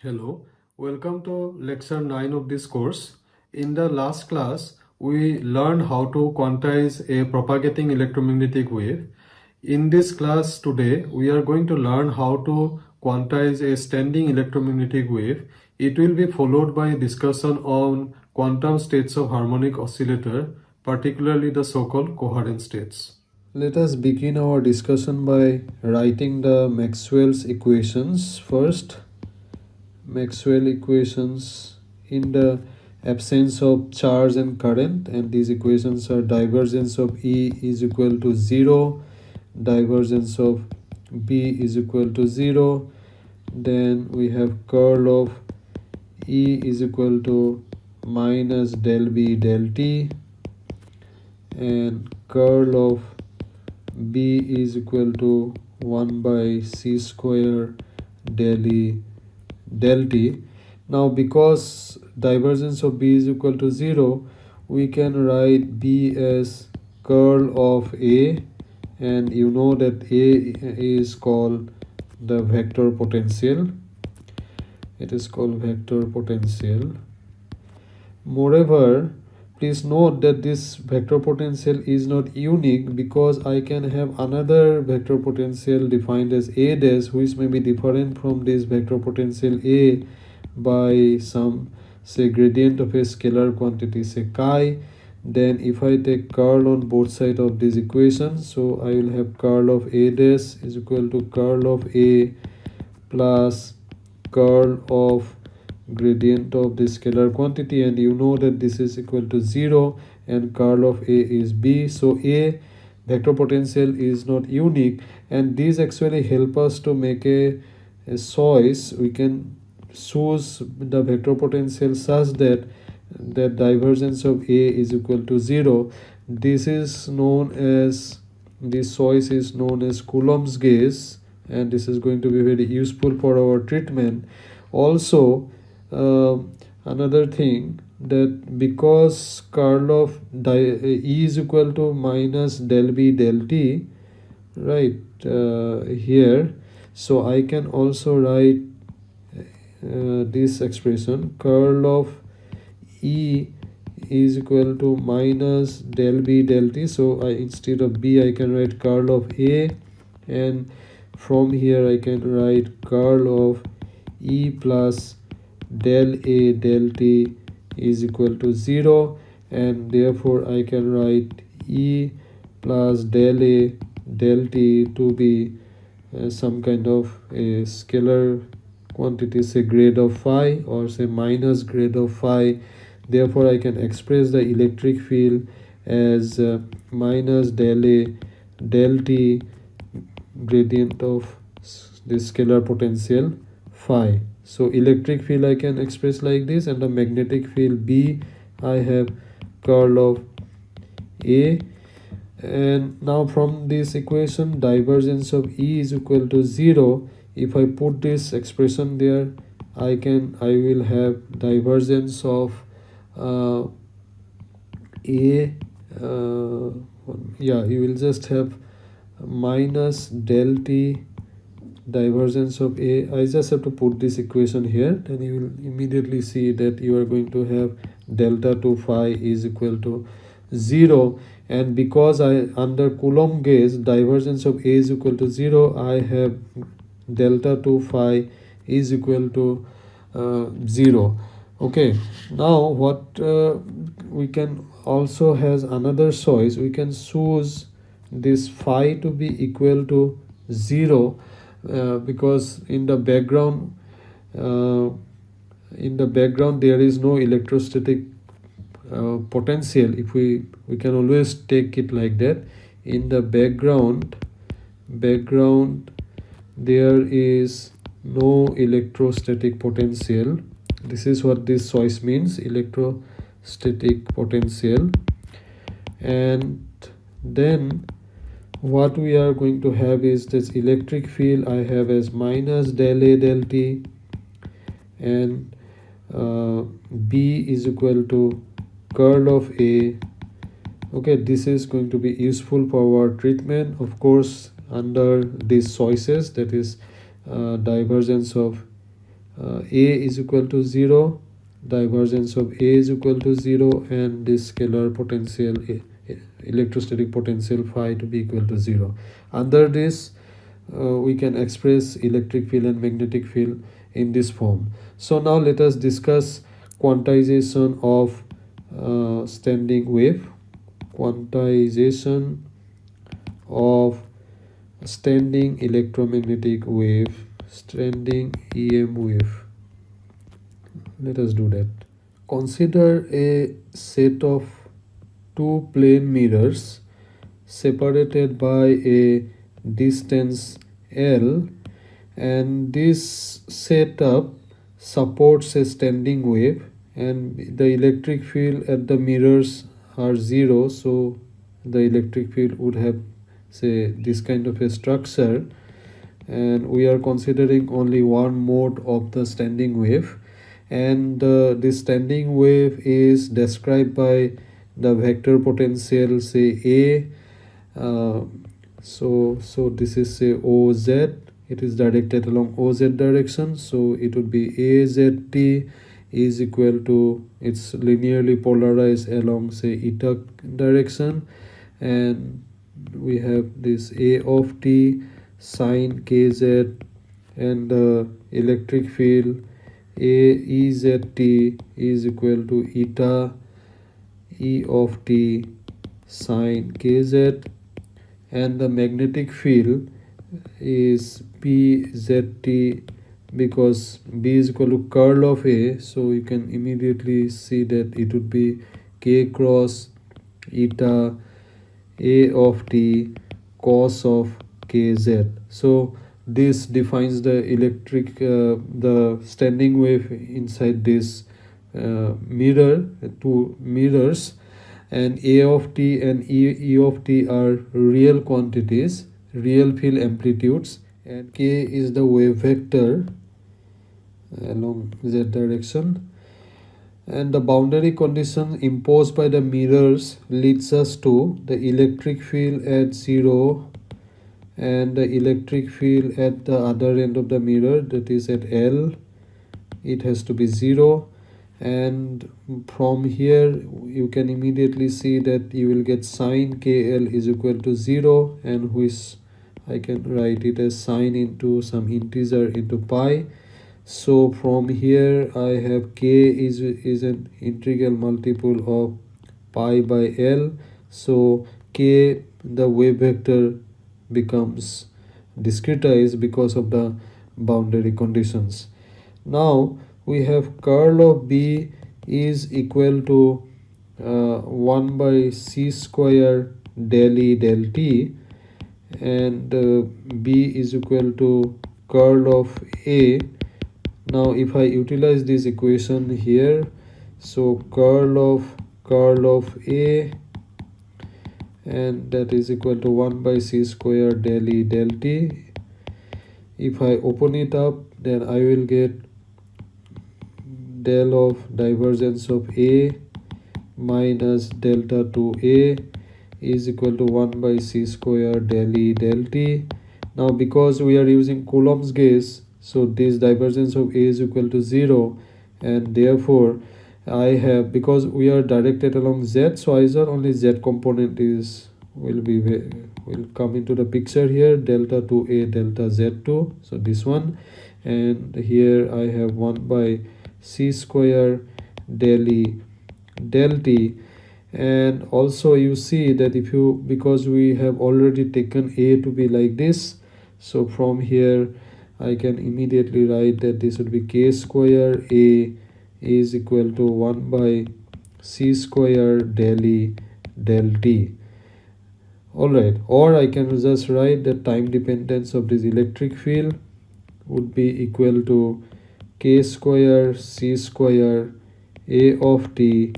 Hello, welcome to lecture 9 of this course. In the last class, we learned how to quantize a propagating electromagnetic wave. In this class today, we are going to learn how to quantize a standing electromagnetic wave. It will be followed by a discussion on quantum states of harmonic oscillator, particularly the so-called coherent states. Let us begin our discussion by writing the Maxwell's equations first. Maxwell equations in the absence of charge and current, and these equations are divergence of E is equal to 0, divergence of B is equal to 0, then we have curl of E is equal to minus del B del T, and curl of B is equal to 1 by C square del E del T. Now because divergence of B is equal to 0, we can write B as curl of A, and you know that A is called the vector potential. It is called vector potential. Moreover, please note that this vector potential is not unique, because I can have another vector potential defined as A dash, which may be different from this vector potential A by some, say, gradient of a scalar quantity, say chi. Then if I take curl on both sides of this equation, so I will have curl of A dash is equal to curl of A plus curl of gradient of the scalar quantity, and you know that this is equal to 0, and curl of A is B. So A vector potential is not unique, and these actually help us to make a choice. We can choose the vector potential such that divergence of A is equal to 0. This choice is known as Coulomb's gauge, and this is going to be very useful for our treatment. Also, another thing, that because curl of E is equal to minus del B del T, right, here, so I can also write this expression, curl of E is equal to minus del B del T. So instead of B, I can write curl of A, and from here I can write curl of E plus del A del T is equal to 0, and therefore I can write E plus del A del T to be some kind of a scalar quantity, say grade of phi, or say minus grade of phi. Therefore I can express the electric field as minus del A del T gradient of the scalar potential phi. So electric field I can express like this, and the magnetic field B, I have curl of A. And now from this equation, divergence of E is equal to 0. If I put this expression there, I will have divergence of A, you will just have minus del T divergence of A. I just have to put this equation here, then you will immediately see that you are going to have delta 2 phi is equal to 0. And because under Coulomb gauge divergence of A is equal to 0, I have delta 2 phi is equal to 0. Okay, now what we can also has another choice. We can choose this phi to be equal to 0, because in the background there is no electrostatic potential. If we can always take it like that. In the background there is no electrostatic potential. This is what this choice means, electrostatic potential. And then what we are going to have is this electric field I have as minus del A del T, and B is equal to curl of A. Okay, this is going to be useful for our treatment, of course, under these choices, that is divergence of A is equal to 0, divergence of A is equal to 0, and this scalar potential electrostatic potential phi to be equal to 0. Under this we can express electric field and magnetic field in this form. So now let us discuss quantization of standing wave. Quantization of standing electromagnetic wave, standing EM wave. Let us do that. Consider a set of two plane mirrors separated by a distance L, and this setup supports a standing wave, and the electric field at the mirrors are 0, so the electric field would have, say, this kind of a structure, and we are considering only one mode of the standing wave, and this standing wave is described by the vector potential, say A. So this is, say, OZ. It is directed along OZ direction, so it would be AZT is equal to, it's linearly polarized along, say, eta direction, and we have this A of t sine kz, and the electric field AEZT is equal to eta E of t sine kz, and the magnetic field is PZT, because B is equal to curl of A, so you can immediately see that it would be K cross eta A of t cos of kz. So this defines the electric the standing wave inside this two mirrors, and A of t and E of t are real quantities, real field amplitudes, and K is the wave vector along z direction. And the boundary condition imposed by the mirrors leads us to the electric field at 0 and the electric field at the other end of the mirror, that is at L, it has to be 0. And from here you can immediately see that you will get sine KL is equal to 0, and which I can write it as sine into some integer into pi. So from here I have K is an integral multiple of pi by L, so K, the wave vector, becomes discretized because of the boundary conditions. Now we have curl of B is equal to 1 by c square del E del T, and B is equal to curl of A. Now if I utilize this equation here, so curl of A, and that is equal to 1 by c square del E del T. If I open it up, then I will get del of divergence of A minus delta to A is equal to 1 by c square del E del T. Now because we are using Coulomb's gauge, so this divergence of A is equal to 0, and therefore I have, because we are directed along Z, so either only Z component will come into the picture here, delta to A delta Z2, so this one, and here I have 1 by c square del E del T. And also you see that if you, because we have already taken A to be like this, so from here I can immediately write that this would be K square A is equal to 1 by c square del E del T. Alright, or I can just write the time dependence of this electric field would be equal to K square C square A of t,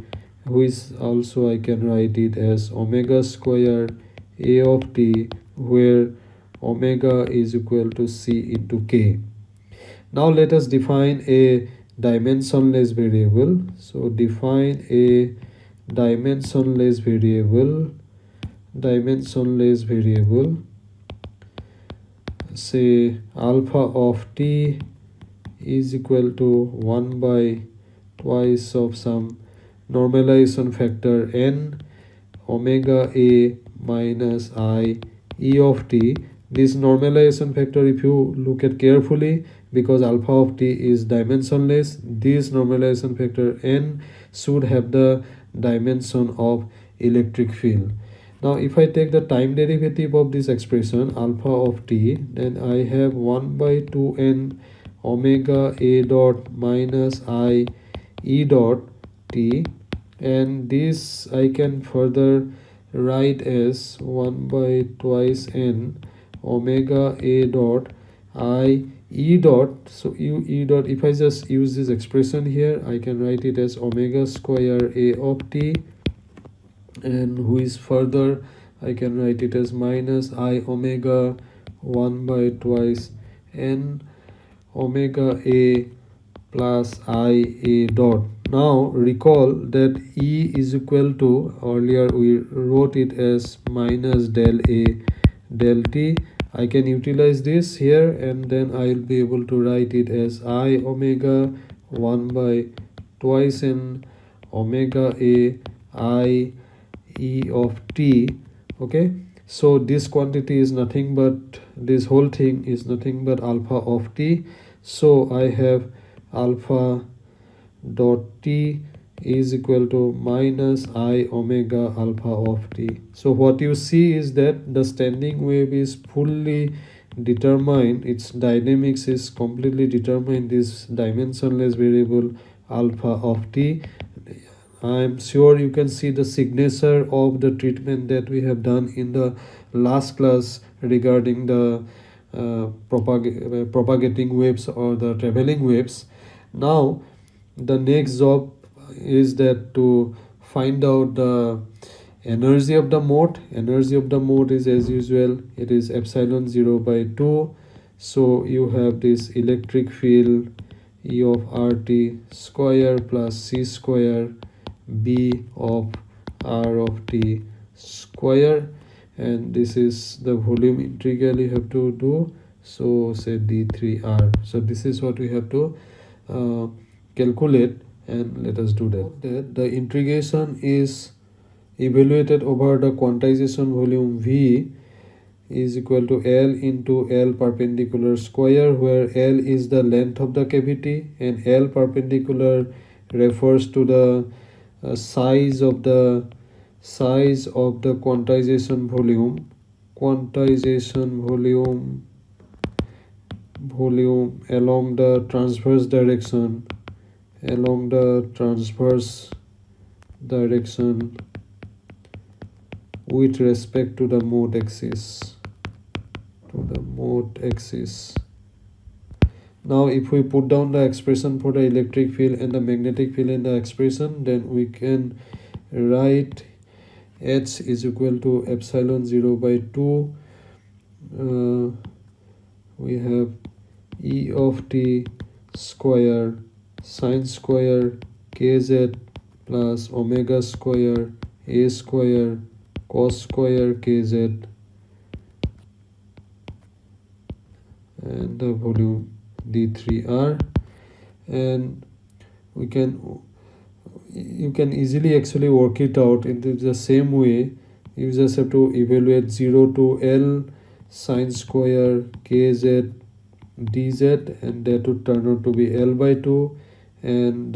which also I can write it as omega square A of t, where omega is equal to C into K. Now let us define a dimensionless variable. So define a dimensionless variable, say alpha of t is equal to 1 by twice of some normalization factor n omega a minus I e of t. This normalization factor, if you look at carefully, because alpha of t is dimensionless, this normalization factor n should have the dimension of electric field. Now if I take the time derivative of this expression alpha of t, then I have 1 by 2n omega a dot minus I e dot t, and this I can further write as 1 by twice n omega a dot I e dot. So u e dot, if I just use this expression here, I can write it as omega square a of t, and who is further I can write it as minus I omega 1 by twice n omega a plus I a dot. Now recall that E is equal to, earlier we wrote it as minus del A del T. I can utilize this here, and then I will be able to write it as I omega 1 by twice n omega A I e of t. Okay, so this quantity is nothing but, this whole thing is nothing but alpha of t. So I have alpha dot t is equal to minus I omega alpha of t. So what you see is that the standing wave is fully determined, its dynamics is completely determined, this dimensionless variable alpha of t. I'm sure you can see the signature of the treatment that we have done in the last class regarding the propagating waves or the traveling waves. Now the next job is that to find out the energy of the mode. Energy of the mode is, as usual, it is epsilon 0 by 2. So you have this electric field E of RT square plus C square B of R of T square, and this is the volume integral you have to do. So say d3r. So this is what we have to calculate, and let us do that. The integration is evaluated over the quantization volume V is equal to L into L perpendicular square, where L is the length of the cavity and L perpendicular refers to the size of the quantization volume along the transverse direction with respect to the mode axis. Now if we put down the expression for the electric field and the magnetic field in the expression, then we can write H is equal to epsilon 0 by 2. We have E of t square sine square kz plus omega square a square cos square kz, and the volume d3r. And you can easily actually work it out in the same way. You just have to evaluate 0 to L sine square kz dz, and that would turn out to be L by 2. And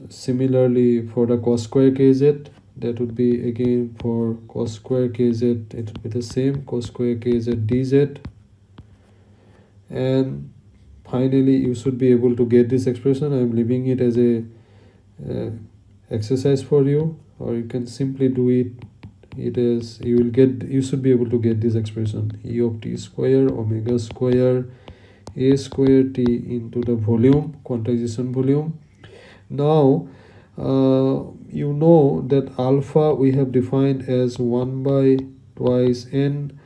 similarly for the cos square kz, that would be again for cos square kz, it would be the same, cos square kz dz. And finally you should be able to get this expression. I am leaving it as a exercise for you, or you can simply do it. It is, you should be able to get this expression, E of t square omega square a square t into the volume, quantization volume. Now you know that alpha we have defined as 1 by twice n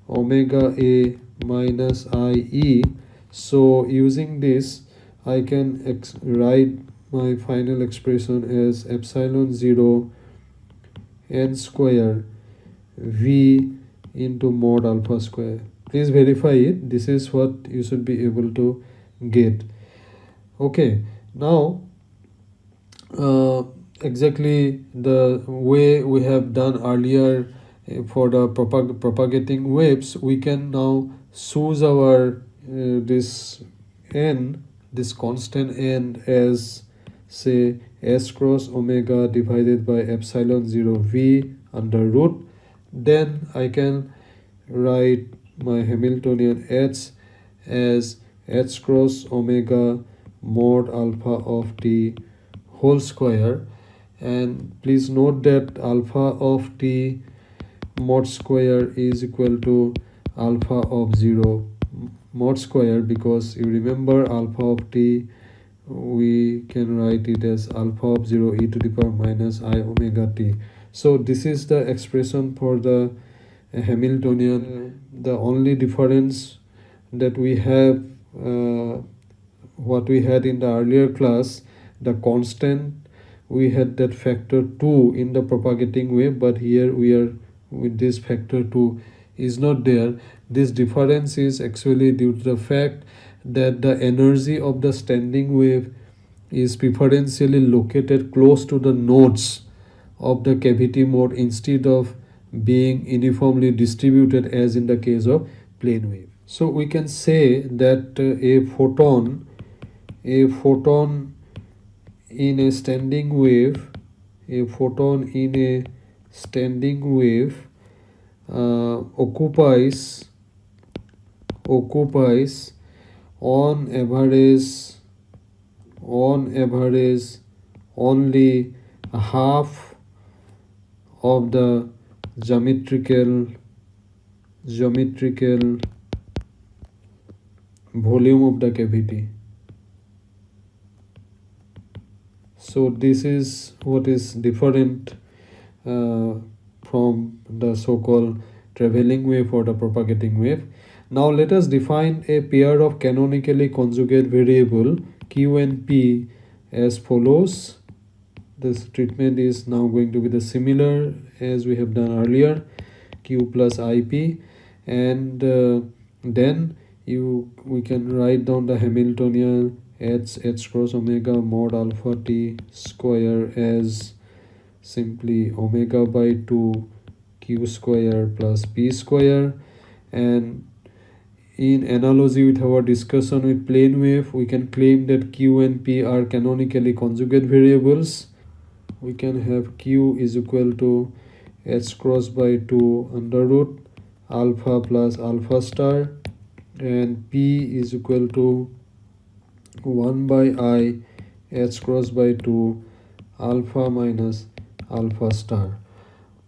omega a minus I e. So using this I can write my final expression as epsilon 0 n square v into mod alpha square. Please verify it. This is what you should be able to get. Okay, now exactly the way we have done earlier for the propagating waves, we can now choose our this n, this constant n, as say s cross omega divided by epsilon 0 v under root. Then I can write my Hamiltonian h as h cross omega mod alpha of t whole square. And please note that alpha of t mod square is equal to alpha of 0 mod square, because you remember alpha of t, we can write it as alpha of 0 e to the power minus I omega t. So this is the expression for the Hamiltonian. The only difference that we have, what we had in the earlier class, the constant, we had that factor 2 in the propagating wave, but here we are with this factor 2 is not there. This difference is actually due to the fact that the energy of the standing wave is preferentially located close to the nodes of the cavity mode instead of being uniformly distributed as in the case of plane wave. So we can say that a photon in a standing wave, occupies on average only half of the geometrical volume of the cavity. So this is what is different from the so-called traveling wave or the propagating wave. Now let us define a pair of canonically conjugate variable q and p as follows. This treatment is now going to be the similar as we have done earlier, q plus ip, and then we can write down the Hamiltonian h cross omega mod alpha t square as simply omega by 2 q square plus p square. And in analogy with our discussion with plane wave, we can claim that q and p are canonically conjugate variables. We can have q is equal to h cross by 2 under root alpha plus alpha star, and p is equal to 1 by I h cross by 2 alpha minus alpha star.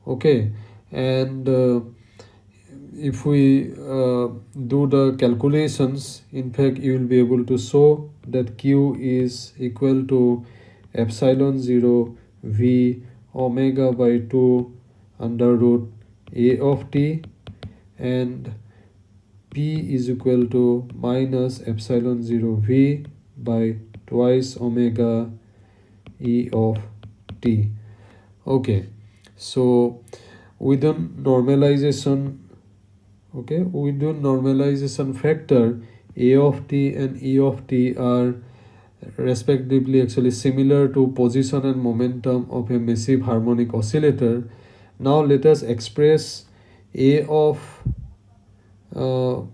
Okay, and if we do the calculations, in fact you will be able to show that q is equal to epsilon 0 v omega by 2 under root a of t, and p is equal to minus epsilon 0 v by twice omega e of t. Okay, so within normalization factor, a of t and e of t are respectively actually similar to position and momentum of a massive harmonic oscillator. Now let us express a of a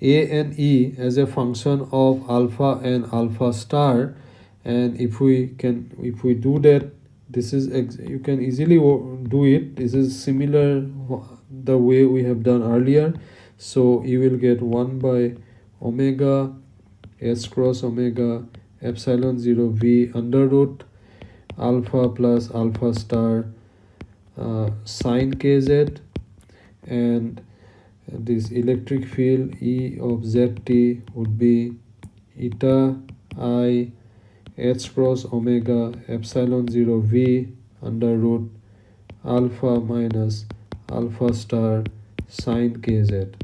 and e as a function of alpha and alpha star, and if we do that, this is you can easily do it. This is similar the way we have done earlier. So you will get 1 by omega s cross omega epsilon 0 v under root alpha plus alpha star sine kz, and this electric field E of zt would be eta I h cross omega epsilon 0 v under root alpha minus alpha star sine kz.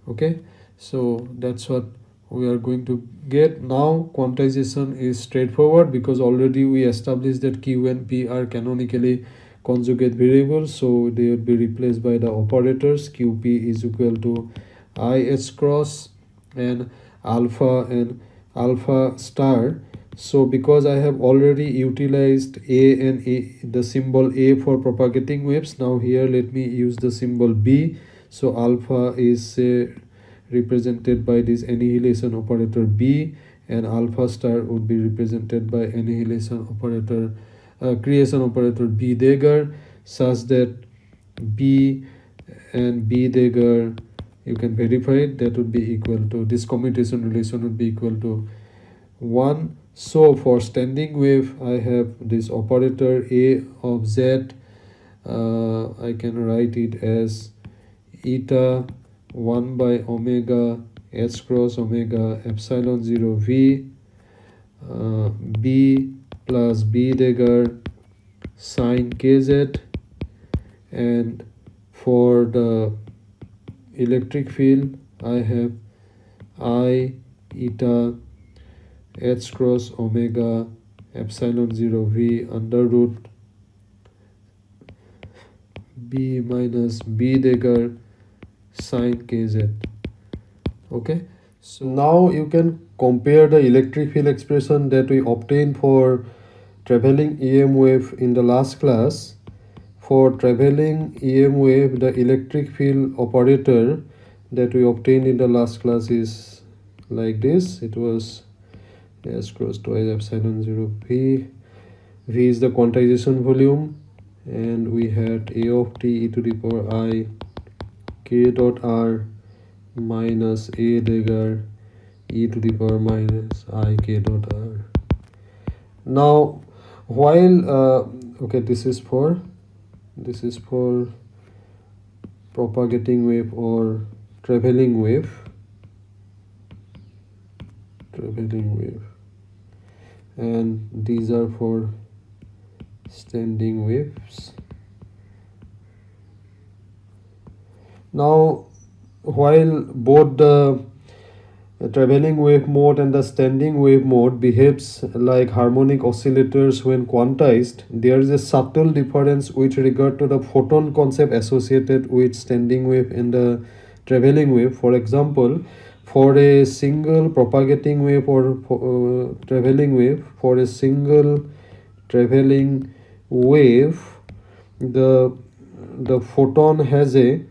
Okay, so that's what we are going to get. Now quantization is straightforward because already we established that q and p are canonically conjugate variables, so they would be replaced by the operators. qp is equal to I h cross, and alpha and alpha star. So because I have already utilized a and a, the symbol a for propagating waves, now here let me use the symbol b. So alpha is represented by this annihilation operator b, and alpha star would be represented by annihilation operator creation operator b dagger, such that b and b dagger, you can verify it, that would be equal to, this commutation relation would be equal to 1. So for standing wave, I have this operator a of z. I can write it as eta 1 by omega h cross omega epsilon 0 v b plus b dagger sine kz. And for the electric field, I have I eta h cross omega epsilon 0 v under root b minus b dagger sine kz. Okay, so now you can compare the electric field expression that we obtained for traveling EM wave in the last class. For traveling EM wave, the electric field operator that we obtained in the last class is like this. It was s cross twice epsilon 0 v. V is the quantization volume, and we had a of t e to the power I k dot r minus a dagger e to the power minus I k dot r. Now while okay, this is for propagating wave or traveling wave, and these are for standing waves. Now while both the traveling wave mode and the standing wave mode behaves like harmonic oscillators when quantized, there is a subtle difference with regard to the photon concept associated with standing wave and the traveling wave. For example, for a single propagating wave or traveling wave, for a single traveling wave, the photon has a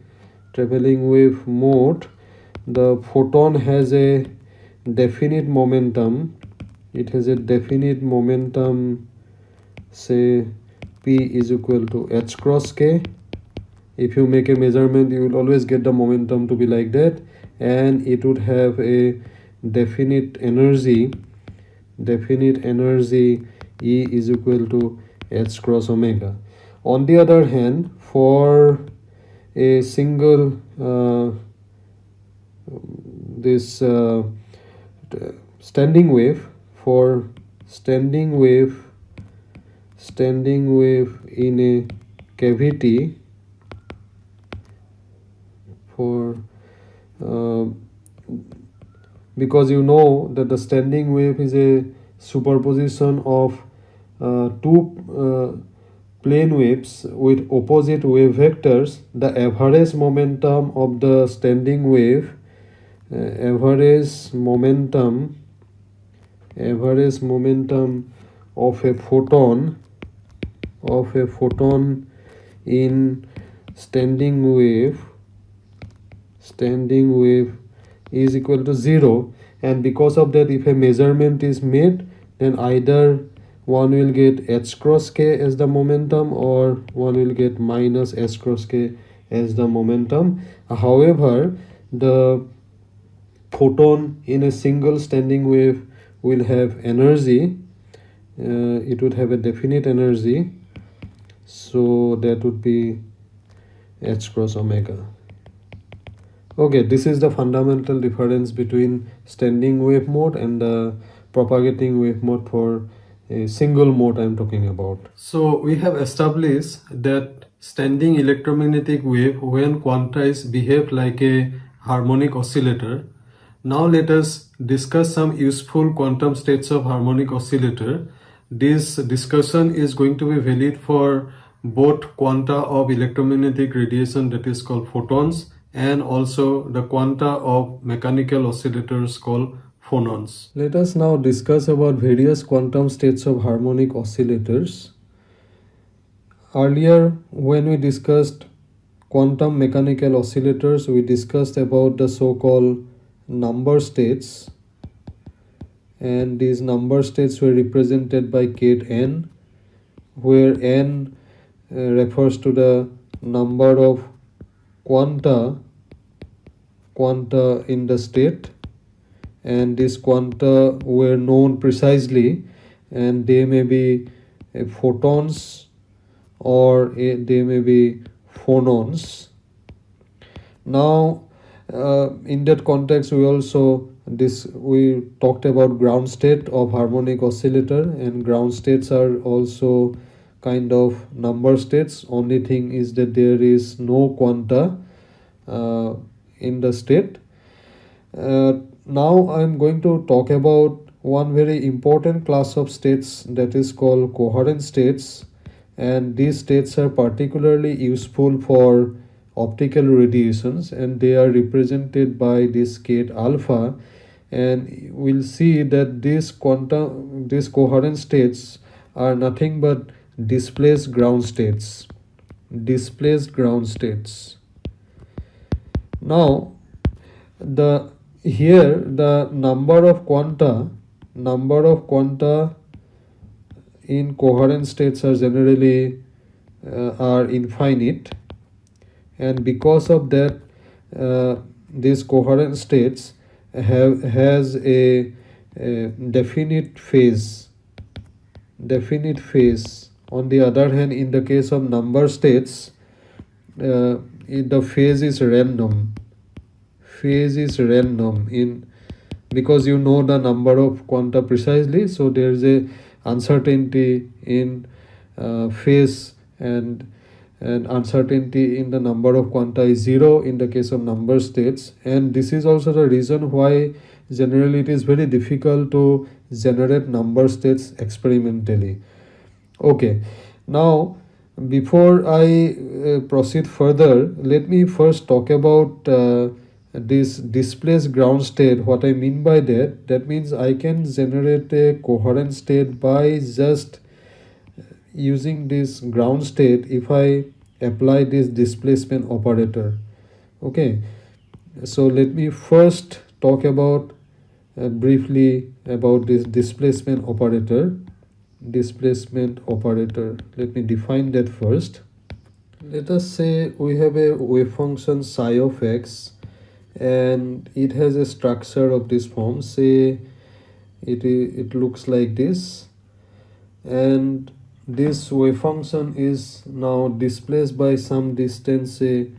traveling wave mode, the photon has a definite momentum. It has a definite momentum, say p is equal to h cross k. If you make a measurement, you will always get the momentum to be like that, and it would have a definite energy E is equal to h cross omega. On the other hand, for a single standing wave, for standing wave in a cavity, for because you know that the standing wave is a superposition of two plane waves with opposite wave vectors, the average momentum of the standing wave, average momentum of a photon in standing wave is equal to 0. And because of that, if a measurement is made, then either one will get h cross k as the momentum, or one will get minus h cross k as the momentum. However, the photon in a single standing wave will have energy. It would have a definite energy, so that would be h cross omega. Okay, this is the fundamental difference between standing wave mode and the propagating wave mode for a single mode I am talking about. So we have established that standing electromagnetic wave when quantized behave like a harmonic oscillator. Now let us discuss some useful quantum states of harmonic oscillator. This discussion is going to be valid for both quanta of electromagnetic radiation, that is called photons, and also the quanta of mechanical oscillators called phonons. Let us now discuss about various quantum states of harmonic oscillators. Earlier, when we discussed quantum mechanical oscillators, we discussed about the so-called number states, and these number states were represented by kate n, where n refers to the number of quanta in the state, and these quanta were known precisely, and they may be photons or they may be phonons. Now, in that context, we talked about ground state of harmonic oscillator, and ground states are also kind of number states. Only thing is that there is no quanta in the state. Now I'm going to talk about one very important class of states that is called coherent states, and these states are particularly useful for optical radiations, and they are represented by this kate alpha, and we'll see that these coherent states are nothing but displaced ground states. Now, the number of quanta in coherent states are generally are infinite, and because of that, these coherent states has a definite phase. On the other hand, in the case of number states, the phase is random. In because you know the number of quanta precisely, so there is a uncertainty in phase, and uncertainty in the number of quanta is zero in the case of number states, and this is also the reason why generally it is very difficult to generate number states experimentally. Okay, now before I proceed further, let me first talk about this displaced ground state. What I mean by that means I can generate a coherent state by just using this ground state if I apply this displacement operator. Okay, so let me first talk about briefly about this displacement operator. Let me define that first. Let us say we have a wave function psi of x, and it has a structure of this form. Say it looks like this, and this wave function is now displaced by some distance, say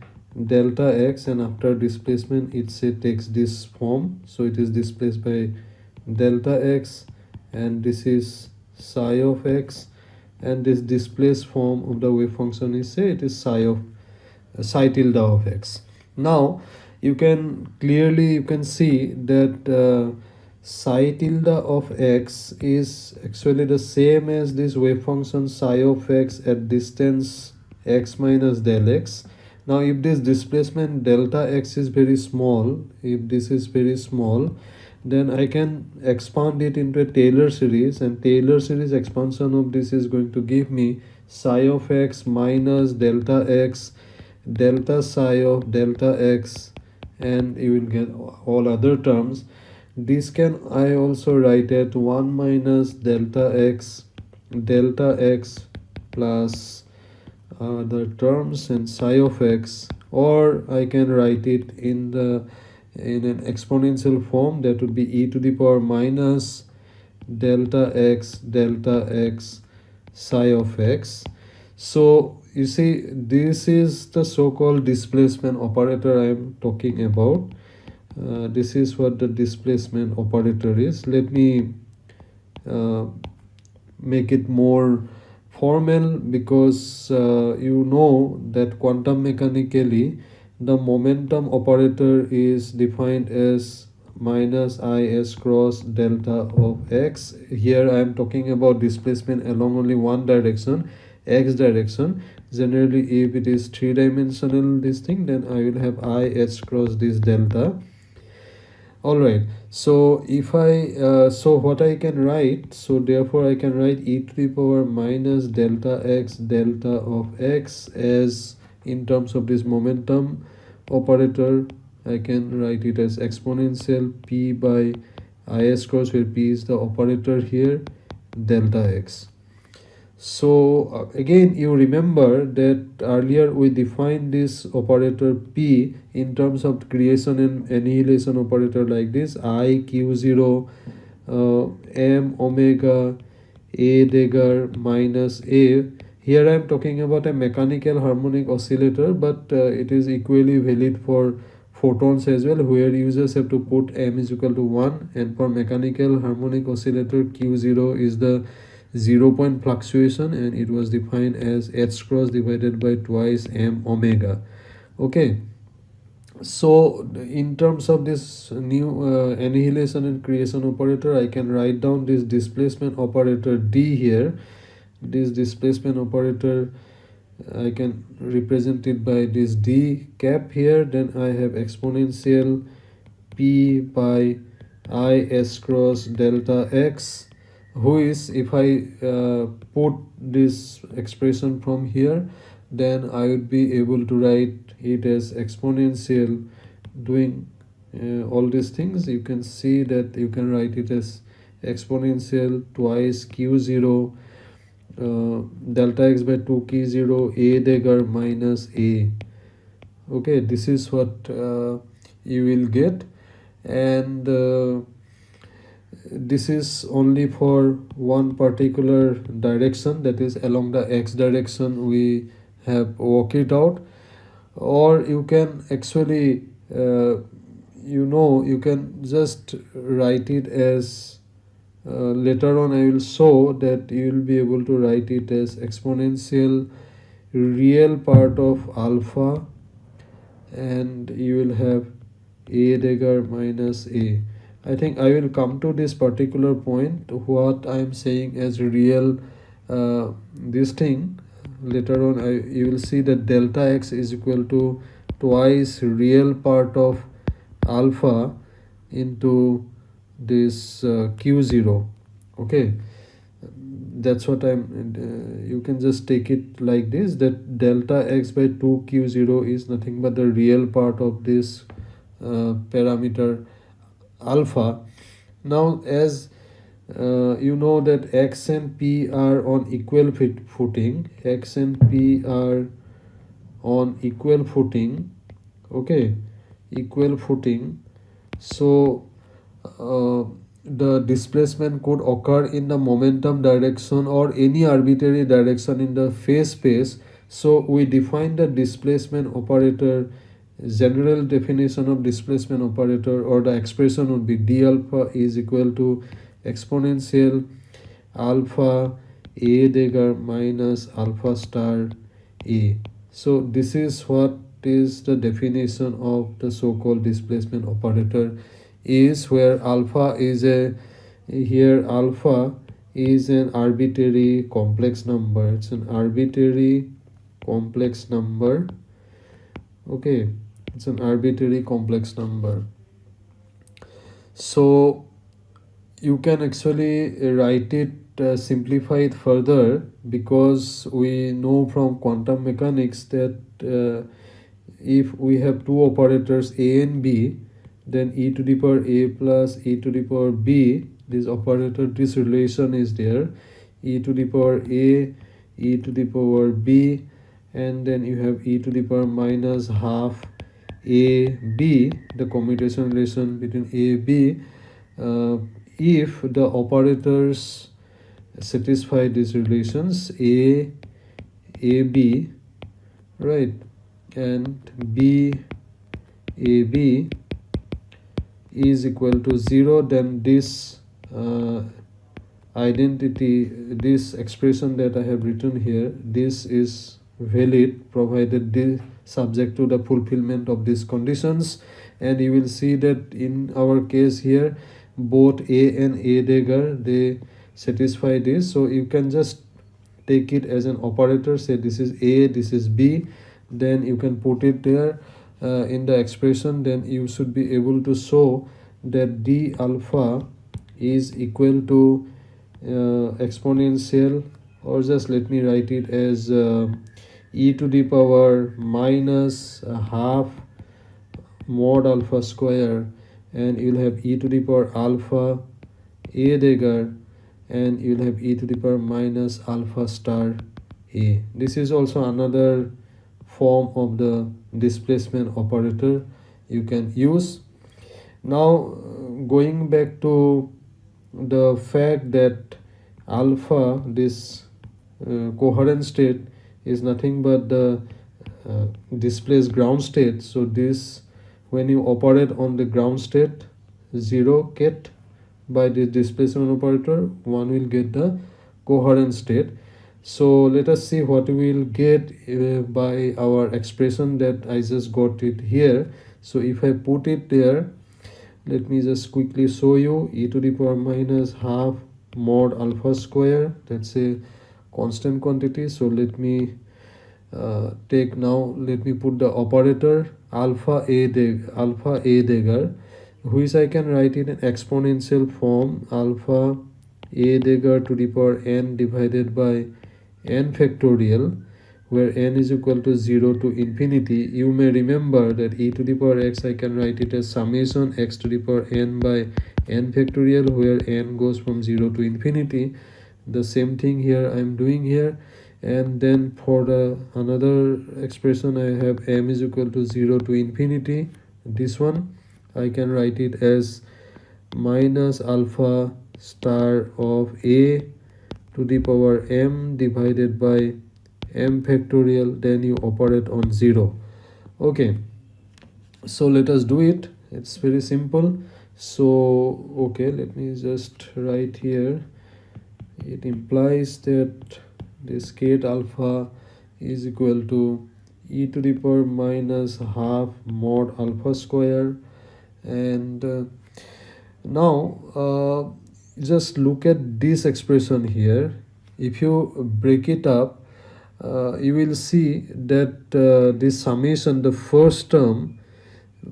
delta x, and after displacement it takes this form. So it is displaced by delta x, and this is psi of x, and this displaced form of the wave function is, say, it is psi tilde of x. Now you can see that psi tilde of x is actually the same as this wave function psi of x at distance x minus del x. Now if this displacement delta x is very small, then I can expand it into a Taylor series, and Taylor series expansion of this is going to give me psi of x minus delta x, delta psi of delta x, and you will get all other terms. This can I also write at 1 minus delta x plus the terms and psi of x, or I can write it in an exponential form, that would be e to the power minus delta x psi of x. So you see, this is the so-called displacement operator I am talking about. This is what the displacement operator is. Let me make it more formal, because you know that quantum mechanically the momentum operator is defined as minus I s cross delta of x. Here I am talking about displacement along only one direction, x direction. Generally, if it is three-dimensional this thing, then I will have I s cross this delta. All right, so if I so what I can write, so therefore I can write e to the power minus delta of x as, in terms of this momentum operator, I can write it as exponential p by is cross, where p is the operator here, delta x. So again, you remember that earlier we defined this operator p in terms of creation and annihilation operator like this: I q0 m omega a dagger minus a. Here I am talking about a mechanical harmonic oscillator, but it is equally valid for photons as well, where users have to put m is equal to 1, and for mechanical harmonic oscillator q0 is the 0 point fluctuation, and it was defined as h cross divided by twice m omega. Okay, so in terms of this new annihilation and creation operator, I can write down this displacement operator d here. This displacement operator, I can represent it by this d cap here. Then I have exponential p by I s cross delta x, who is, if I put this expression from here, then I would be able to write it as exponential. Doing all these things, you can see that you can write it as exponential twice q0 delta x by 2 k0 a dagger minus a. Okay, this is what you will get, and this is only for one particular direction, that is along the x direction we have worked it out. Or you can actually you can just write it as later on I will show that you will be able to write it as exponential real part of alpha, and you will have a dagger minus a. I think I will come to this particular point, what I am saying as real this thing. Later on you will see that delta x is equal to twice real part of alpha into this q0. Okay, that's what I'm you can just take it like this, that delta x by 2 q0 is nothing but the real part of this parameter alpha. Now, as you know that x and p are on equal footing, x and p are on equal footing. Okay, equal footing. So the displacement could occur in the momentum direction or any arbitrary direction in the phase space. So we define the displacement operator. General definition of displacement operator, or the expression would be d alpha is equal to exponential alpha a dagger minus alpha star a. So this is what is the definition of the so-called displacement operator is, where alpha is alpha is an arbitrary complex number. It's an arbitrary complex number. Okay, it's an arbitrary complex number. So you can actually write it simplify it further, because we know from quantum mechanics that if we have two operators a and b, then e to the power a plus e to the power b, this operator, this relation is there, e to the power a, e to the power b, and then you have e to the power minus half a b, the commutation relation between a b, if the operators satisfy these relations a b, right, and b a b is equal to 0, then this identity, this expression that I have written here, this is valid, provided this subject to the fulfillment of these conditions. And you will see that in our case here, both a and a dagger, they satisfy this. So you can just take it as an operator, say this is a, this is b, then you can put it there in the expression. Then you should be able to show that d alpha is equal to exponential, or just let me write it as e to the power minus half mod alpha square, and you'll have e to the power alpha a dagger, and you'll have e to the power minus alpha star a. This is also another form of the displacement operator you can use. Now going back to the fact that alpha, this coherent state, is nothing but the displaced ground state. So this, when you operate on the ground state, 0 get by the displacement operator, 1 will get the coherent state. So let us see what we will get by our expression that I just got it here. So if I put it there, let me just quickly show you. E to the power minus half mod alpha square, that's a constant quantity. So let me let me put the operator alpha a dagger, which I can write in an exponential form, alpha a dagger to the power n divided by n factorial, where n is equal to 0 to infinity. You may remember that e to the power x, I can write it as summation x to the power n by n factorial, where n goes from 0 to infinity. The same thing here I am doing here. And then for the another expression, I have m is equal to 0 to infinity. This one I can write it as minus alpha star of a to the power m divided by m factorial, then you operate on 0. Okay, so let us do it. It's very simple. So okay, let me just write here. It implies that this kth alpha is equal to e to the power minus half mod alpha square. And now just look at this expression here. If you break it up, you will see that this summation, the first term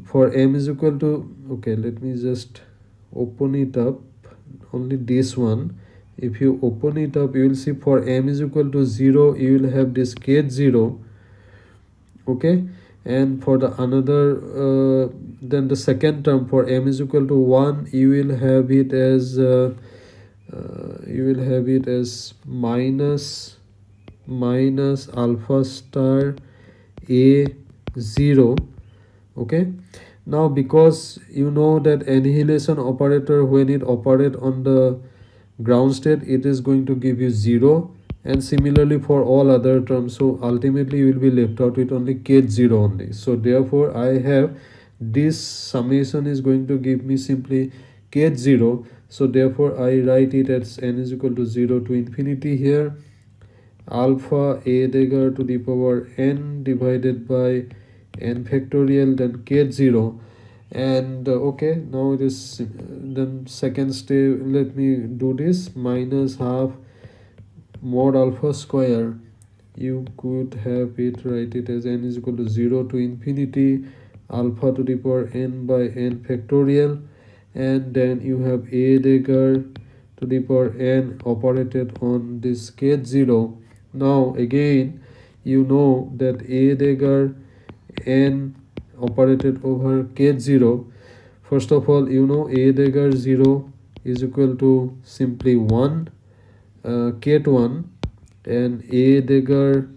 for m is equal to, okay, let me just open it up, only this one. If you open it up, you will see for m is equal to 0, you will have this kth 0. Okay, and for the another then the second term for m is equal to 1, you will have it as minus alpha star a 0. Okay, now because you know that annihilation operator, when it operate on the ground state, it is going to give you 0, and similarly for all other terms. So ultimately you will be left out with only kth 0 only. So therefore I have this summation is going to give me simply kth 0. So therefore I write it as n is equal to 0 to infinity here, alpha a dagger to the power n divided by n factorial, then kth 0. And okay, now it is then second step. Let me do this, minus half mod alpha square. You could have it, write it as n is equal to 0 to infinity alpha to the power n by n factorial, and then you have a dagger to the power n operated on this kth 0. Now again, you know that a dagger n operated over kth 0. First of all, you know a dagger 0 is equal to simply 1 kth 1, and a dagger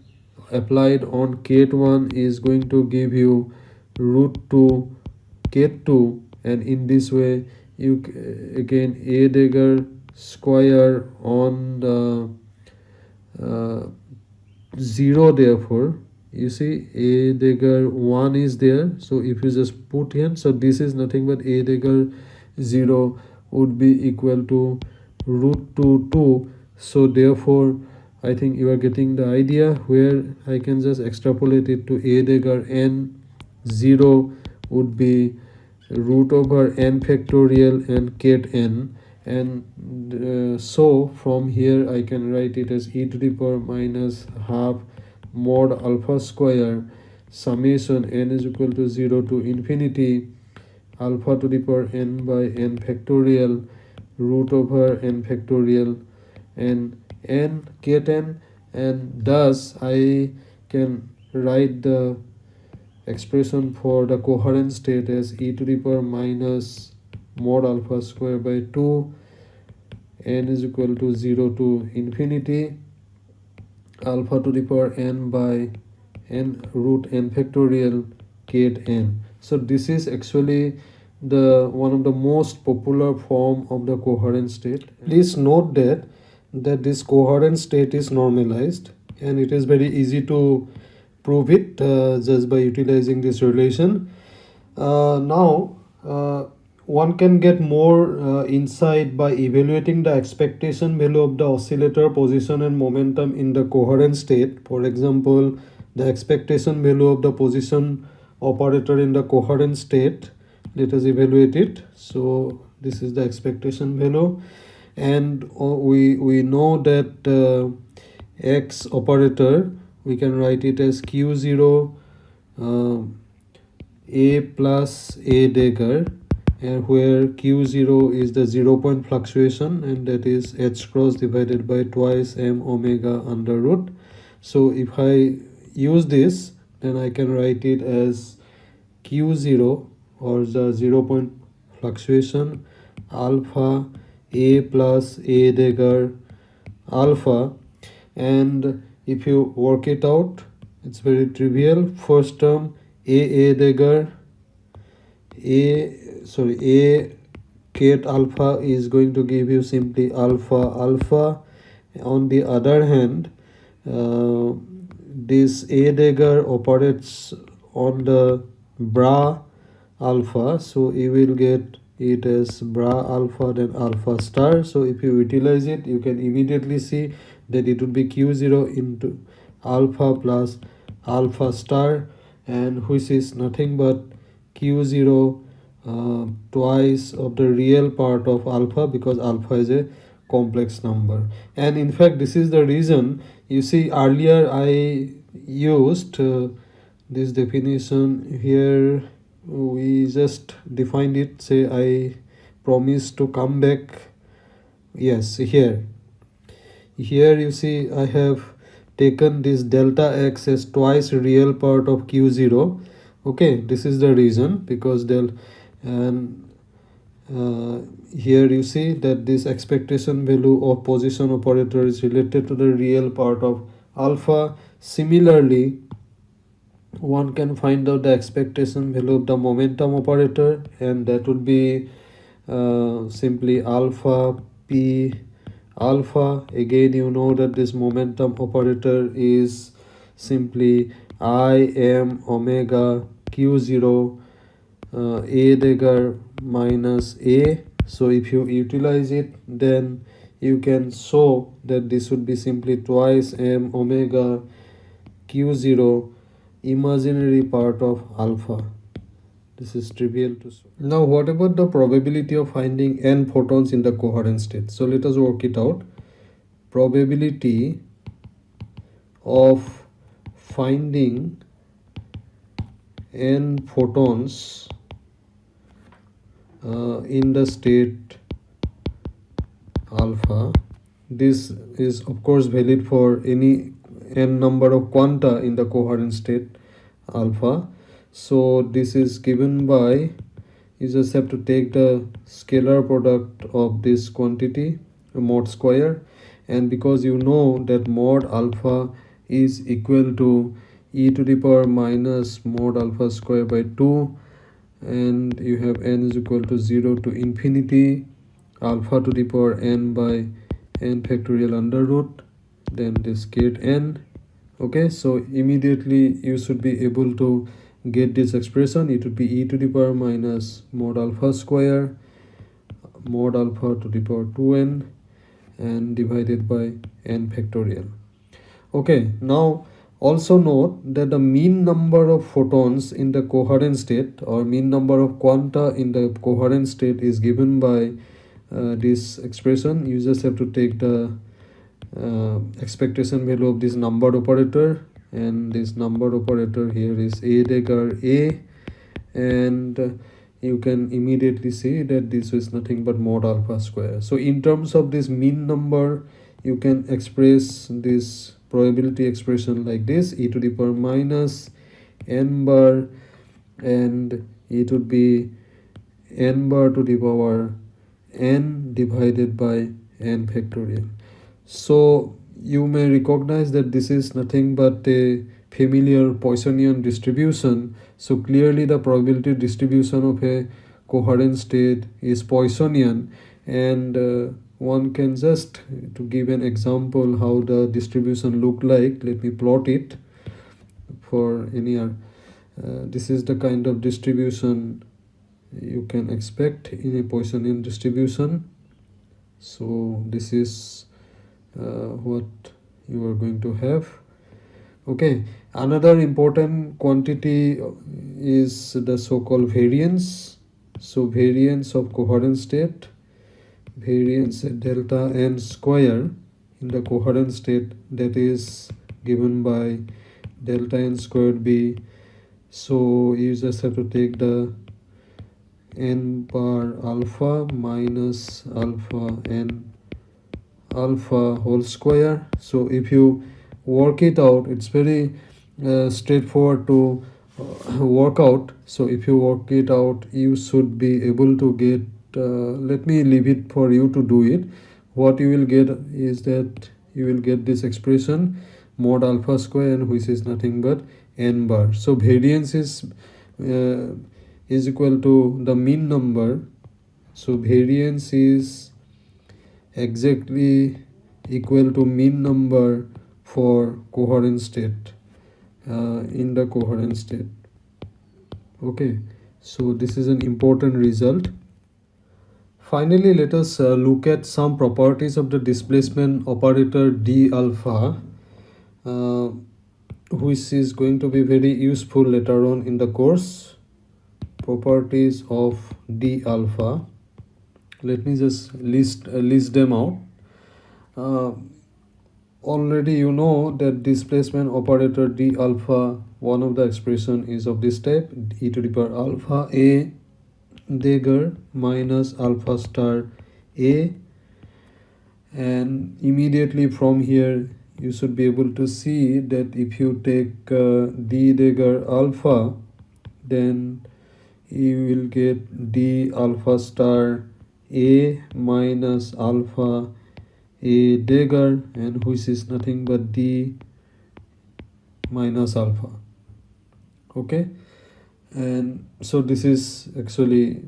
applied on kth 1 is going to give you root 2 kth 2, and in this way you again a dagger square on the 0. Therefore you see a dagger 1 is there, so if you just put here, so this is nothing but a dagger 0 would be equal to root 2. So therefore I think you are getting the idea, where I can just extrapolate it to a dagger n 0 would be root over n factorial and kth n, and so from here I can write it as e to the power minus half mod alpha square summation n is equal to 0 to infinity alpha to the power n by n factorial root over n factorial and n kten, and thus I can write the expression for the coherent state as e to the power minus mod alpha square by 2 n is equal to 0 to infinity alpha to the power n by n root n factorial ket n. So this is actually the one of the most popular form of the coherent state. Please note that this coherent state is normalized, and it is very easy to prove it just by utilizing this relation. Now one can get more insight by evaluating the expectation value of the oscillator position and momentum in the coherent state. For example, the expectation value of the position operator in the coherent state, let us evaluate it. So this is the expectation value, and we know that x operator, we can write it as q0 a plus a dagger, and where q0 is the 0-point fluctuation, and that is h cross divided by twice m omega under root. So if I use this, then I can write it as q0, or the 0-point fluctuation, alpha a plus a dagger alpha. And if you work it out, it's very trivial. First term a dagger a ket alpha is going to give you simply alpha alpha. On the other hand, this a dagger operates on the bra alpha, so you will get it as bra alpha then alpha star. So if you utilize it, you can immediately see that it would be q0 into alpha plus alpha star, and which is nothing but q0 twice of the real part of alpha, because alpha is a complex number. And in fact, this is the reason, you see, earlier I used this definition here. We just defined it, say I promise to come back. Yes, here you see I have taken this delta x as twice real part of q0. Okay, this is the reason, because and here you see that this expectation value of position operator is related to the real part of alpha. Similarly, one can find out the expectation value of the momentum operator, and that would be simply alpha p alpha. Again, you know that this momentum operator is simply I m omega q0 a dagger minus a. So if you utilize it, then you can show that this would be simply twice m omega q0 imaginary part of alpha. This is trivial to solve. Now what about the probability of finding n photons in the coherent state? So let us work it out. Probability of finding n photons in the state alpha. This is of course valid for any n number of quanta in the coherent state alpha. So this is given by, you just have to take the scalar product of this quantity mod square, and because you know that mod alpha is equal to e to the power minus mod alpha square by 2, and you have n is equal to 0 to infinity alpha to the power n by n factorial under root, then this ket n. Okay, so immediately you should be able to get this expression. It would be e to the power minus mod alpha square mod alpha to the power 2n and divided by n factorial. Okay, now also note that the mean number of photons in the coherent state, or mean number of quanta in the coherent state, is given by this expression. You just have to take the expectation value of this number operator, and this number operator here is a dagger a, and you can immediately see that this is nothing but mod alpha square. So in terms of this mean number, you can express this probability expression like this: e to the power minus n bar, and it would be n bar to the power n divided by n factorial. So you may recognize that this is nothing but a familiar Poissonian distribution. So clearly the probability distribution of a coherent state is Poissonian, and one can just, to give an example how the distribution look like, let me plot it for any this is the kind of distribution you can expect in a Poissonian distribution. So this is what you are going to have. Okay, another important quantity is the so-called variance. So variance of coherent state, variance delta n square in the coherent state, that is given by delta n squared b. So you just have to take the n bar alpha minus alpha n alpha whole square. So if you work it out, it's very straightforward to work out. So if you work it out, you should be able to get, let me leave it for you to do it. What you will get is that you will get this expression mod alpha square, and which is nothing but n bar. So variance is equal to the mean number. So variance is exactly equal to mean number for coherent state, in the coherent state. Okay, so this is an important result. Finally, let us look at some properties of the displacement operator d alpha, which is going to be very useful later on in the course. Properties of d alpha. Let me just list them out. Already you know that displacement operator d alpha, one of the expression is of this type: e to the power alpha a dagger minus alpha star a, and immediately from here you should be able to see that if you take d dagger alpha, then you will get d alpha star a minus alpha a dagger, and which is nothing but d minus alpha. Okay, and so this is actually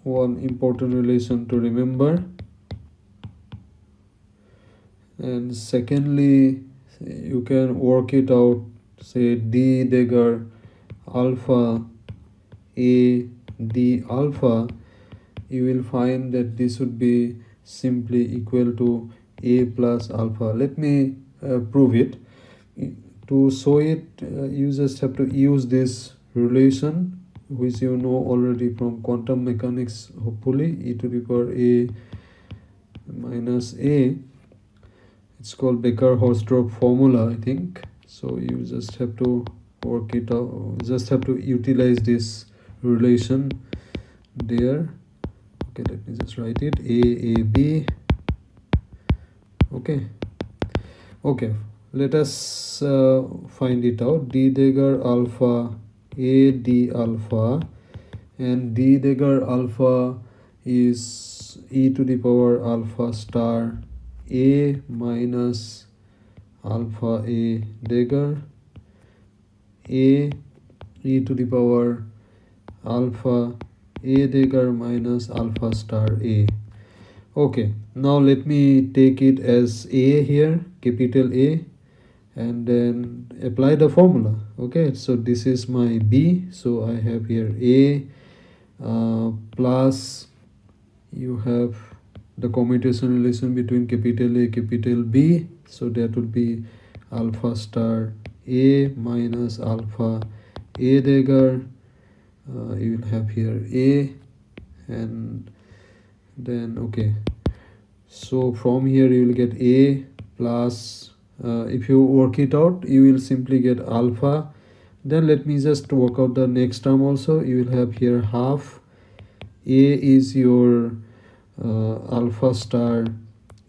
one important relation to remember. And secondly, you can work it out, say d dagger alpha a d alpha, you will find that this would be simply equal to a plus alpha. Let me prove it. To show it, you just have to use this relation, which you know already from quantum mechanics, hopefully, e to the power a minus a. It's called Becker-Hausdorff formula, I think. So you just have to work it out, just have to utilize this relation there. Okay, let me just write it: a b. Okay, let us find it out. D dagger alpha a d alpha, and d dagger alpha is e to the power alpha star a minus alpha a dagger, a e to the power alpha a dagger minus alpha star a. Okay, now let me take it as a here, capital A, and then apply the formula. Okay, so this is my b, so I have here a plus, you have the commutation relation between capital A capital B, so that would be alpha star a minus alpha a dagger. You will have here a, and then okay, so from here you will get a plus, if you work it out, you will simply get alpha. Then let me just work out the next term also. You will have here half A is your alpha star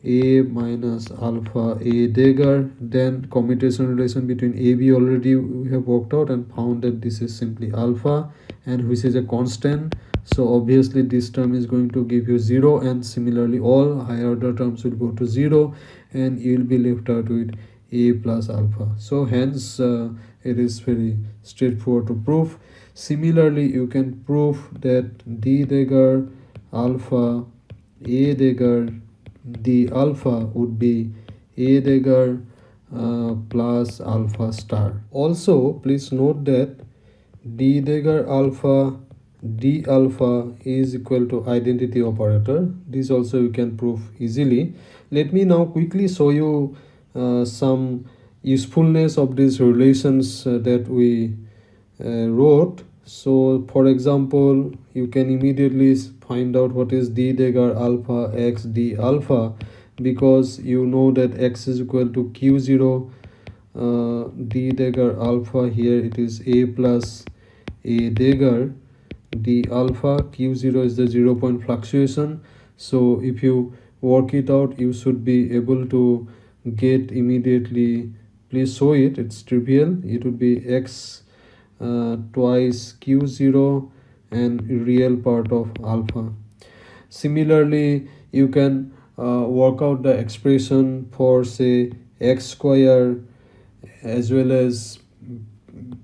A minus alpha A dagger. Then commutation relation between AB already we have worked out and found that this is simply alpha, and which is a constant. So obviously this term is going to give you 0, and similarly all higher order terms will go to 0, and you will be left out with A plus alpha. So hence it is very straightforward to prove. Similarly, you can prove that D dagger alpha A dagger D alpha would be A dagger plus alpha star. Also, please note that D dagger alpha D alpha is equal to identity operator. This also you can prove easily. Let me now quickly show you some usefulness of these relations that we wrote. So for example, you can immediately find out what is D dagger alpha x D alpha, because you know that x is equal to q0 D dagger alpha. Here it is A plus A dagger D alpha. Q0 is the 0-point fluctuation. So if you work it out, you should be able to get immediately. Please show it, it's trivial. It would be x twice q0 and real part of alpha. Similarly, you can work out the expression for say x square as well as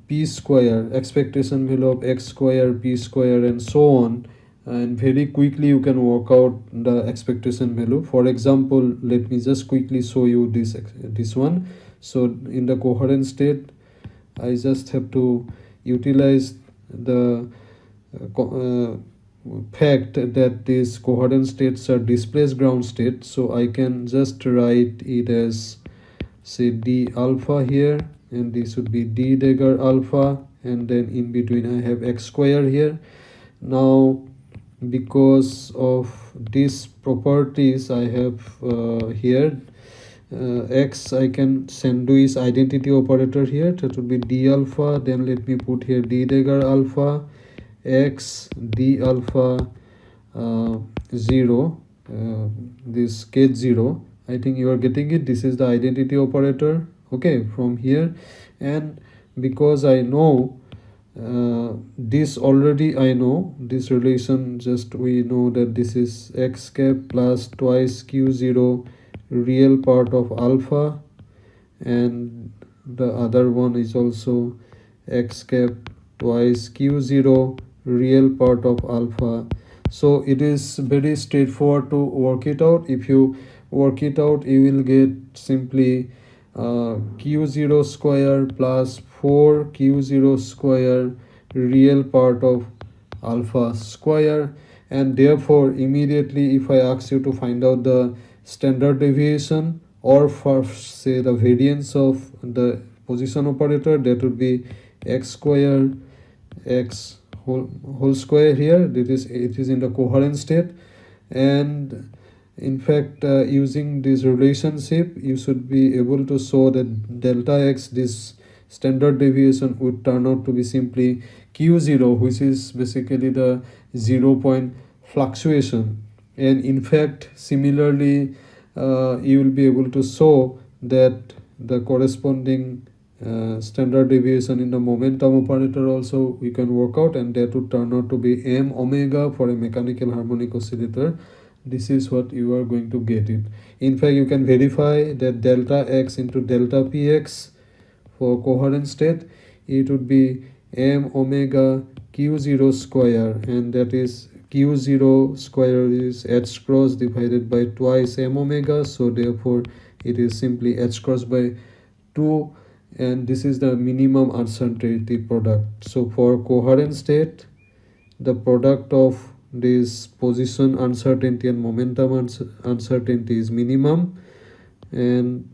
p square, expectation value of x square, p square, and so on, and very quickly you can work out the expectation value. For example, let me just quickly show you this one. So in the coherent state, I just have to utilize the fact that these coherent states are displaced ground state. So I can just write it as say D alpha here, and this would be D dagger alpha, and then in between I have x square here. Now because of these properties I have here x, I can sandwich identity operator here, that would be D alpha. Then let me put here D dagger alpha x D alpha 0, this case 0. I think you are getting it. This is the identity operator, okay, from here. And because I know this already, I know this relation, just we know that this is x cap plus twice q0 real part of alpha, and the other one is also x cap twice q0 real part of alpha. So it is very straightforward to work it out. If you work it out, you will get simply q0 square plus 4 q0 square real part of alpha square. And therefore immediately if I ask you to find out the standard deviation, or for say the variance of the position operator, that would be x square x whole square. Here it is in the coherent state, and in fact using this relationship you should be able to show that delta x, this standard deviation, would turn out to be simply q0, which is basically the 0-point fluctuation. And in fact similarly you will be able to show that the corresponding standard deviation in the momentum operator also we can work out, and that would turn out to be m omega for a mechanical harmonic oscillator. This is what you are going to get it. In fact, you can verify that delta x into delta px for coherent state, it would be m omega q0 square, and that is q0 square is h cross divided by twice m omega. So therefore it is simply h cross by 2, and this is the minimum uncertainty product. So for coherent state, the product of this position uncertainty and momentum uncertainty is minimum, and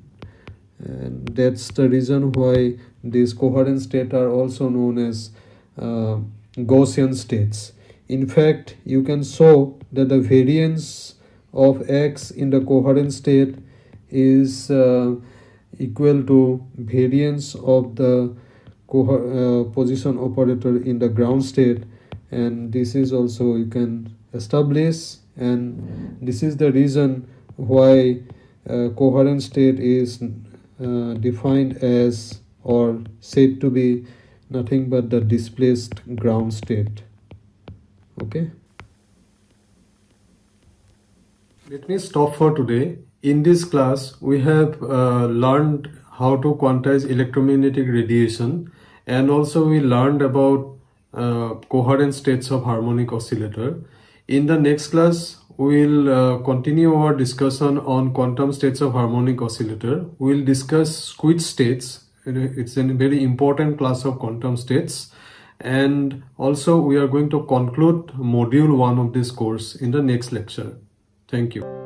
that's the reason why these coherent states are also known as Gaussian states. In fact, you can show that the variance of x in the coherent state is equal to variance of the position operator in the ground state, and this is also you can establish, and this is the reason why coherent state is defined as or said to be nothing but the displaced ground state. Okay. Let me stop for today. In this class, we have learned how to quantize electromagnetic radiation, and also we learned about coherent states of harmonic oscillator. In the next class, we'll continue our discussion on quantum states of harmonic oscillator. We'll discuss squid states. It's a very important class of quantum states. And also we are going to conclude module 1 of this course in the next lecture. Thank you.